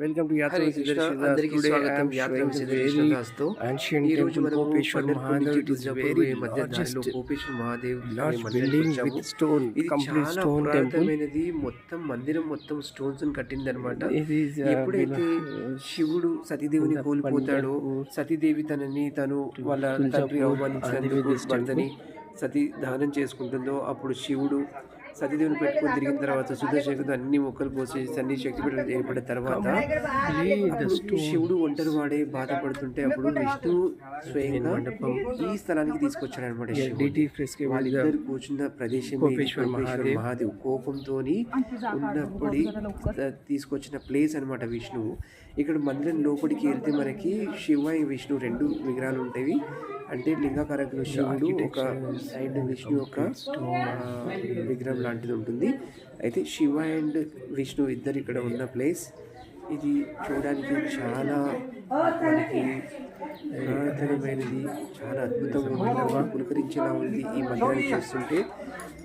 Welcome to Yatra Hare with Krishna Siddharth Siddharth. అందరికీ Today I స్వాగతం am యాత్ర showing with the Krishna very దాస్తో ancient ఈ రోజు temple మనము Kopeshwar పండర్పూర్ Mahadev. నుంచి It is తులజాపూర్ very పోయే మధ్య దారిలో largest కోపేశ్వర్ మహాదేవ్ అనే large మందిరానికి building వచ్చాము. with stone, ఇది complete చాలా stone temple. పురాతనమైనది. మొత్తం మందిరం మొత్తం స్టోన్స్ కట్టింది అనమాట. It is ఎప్పుడైతే శివుడు సతీదేవిని కోల్పోతాడో, సతీదేవి తను వాళ్ళ తండ్రి అవమానించినందుకు భర్తని సతీ దహనం చేసుకుంటుందో, అప్పుడు శివుడు సతీదేవిని పెట్టుకొని తిరిగిన తర్వాత సుదర్శనుడు అన్ని మొక్కలు పోసేసి అన్ని శక్తిపీఠాలు ఏర్పడిన తర్వాత శివుడు ఒంటరి వాడే బాధపడుతుంటే అప్పుడు విష్ణు స్వయంగా ఈ స్థలానికి తీసుకొచ్చాడు అనమాట. వాళ్ళిద్దరు కూర్చున్న ప్రదేశం కోపేశ్వర్ మహాదేవ్ కోపంతో ఉన్నప్పుడు తీసుకొచ్చిన ప్లేస్ అనమాట విష్ణువు. ఇక్కడ మందిరం లోపలికి వెళ్తే మనకి శివ విష్ణు రెండు విగ్రహాలు ఉంటాయి. అంటే లింగాకారంలో శివుడు, ఒక సైడ్ విష్ణు యొక్క విగ్రహం లాంటిది ఉంటుంది. అయితే శివ అండ్ విష్ణు ఇద్దరు ఇక్కడ ఉన్న ప్లేస్ ఇది చూడడానికి చాలా మనకి పురాతనమైనది, చాలా అద్భుతంగా ఉంది, పులకరించేలా ఉంది. ఈ మందిరాన్ని చూస్తుంటే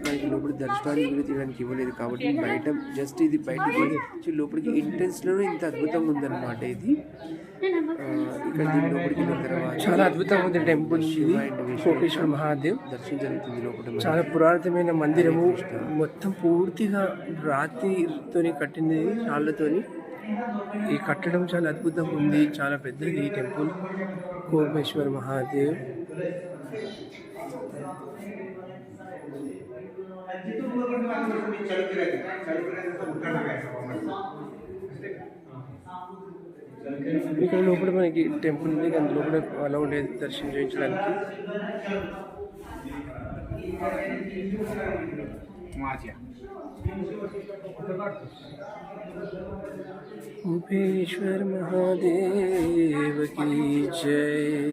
మనకి లోపలి దర్శనానికి కూడా తీయడానికి ఇవ్వలేదు కాబట్టి బయట జస్ట్ ఇది బయటకి లోపలికి ఎంట్రన్స్లోనే ఇంత అద్భుతంగా ఉందన్నమాట. ఇది ఇక్కడ లోపలికి వెళ్ళిన తర్వాత చాలా అద్భుతంగా ఉంది టెంపుల్. కోపేశ్వర మహాదేవ్ దర్శనం జరుగుతుంది లోపల. చాలా పురాతనమైన మందిరము, మొత్తం పూర్తిగా రాతితోని కట్టింది, రాళ్లతోని. ఈ కట్టడం చాలా అద్భుతంగా ఉంది, చాలా పెద్దది ఈ టెంపుల్ కోపేశ్వర మహాదేవ్. ఇక్కడ లోపల మనకి టెంపుల్ ఉంది, అందులో కూడా అలా ఉండేది దర్శనం చేయించడానికి. కోపేశ్వర మహాదేవ్ की जय.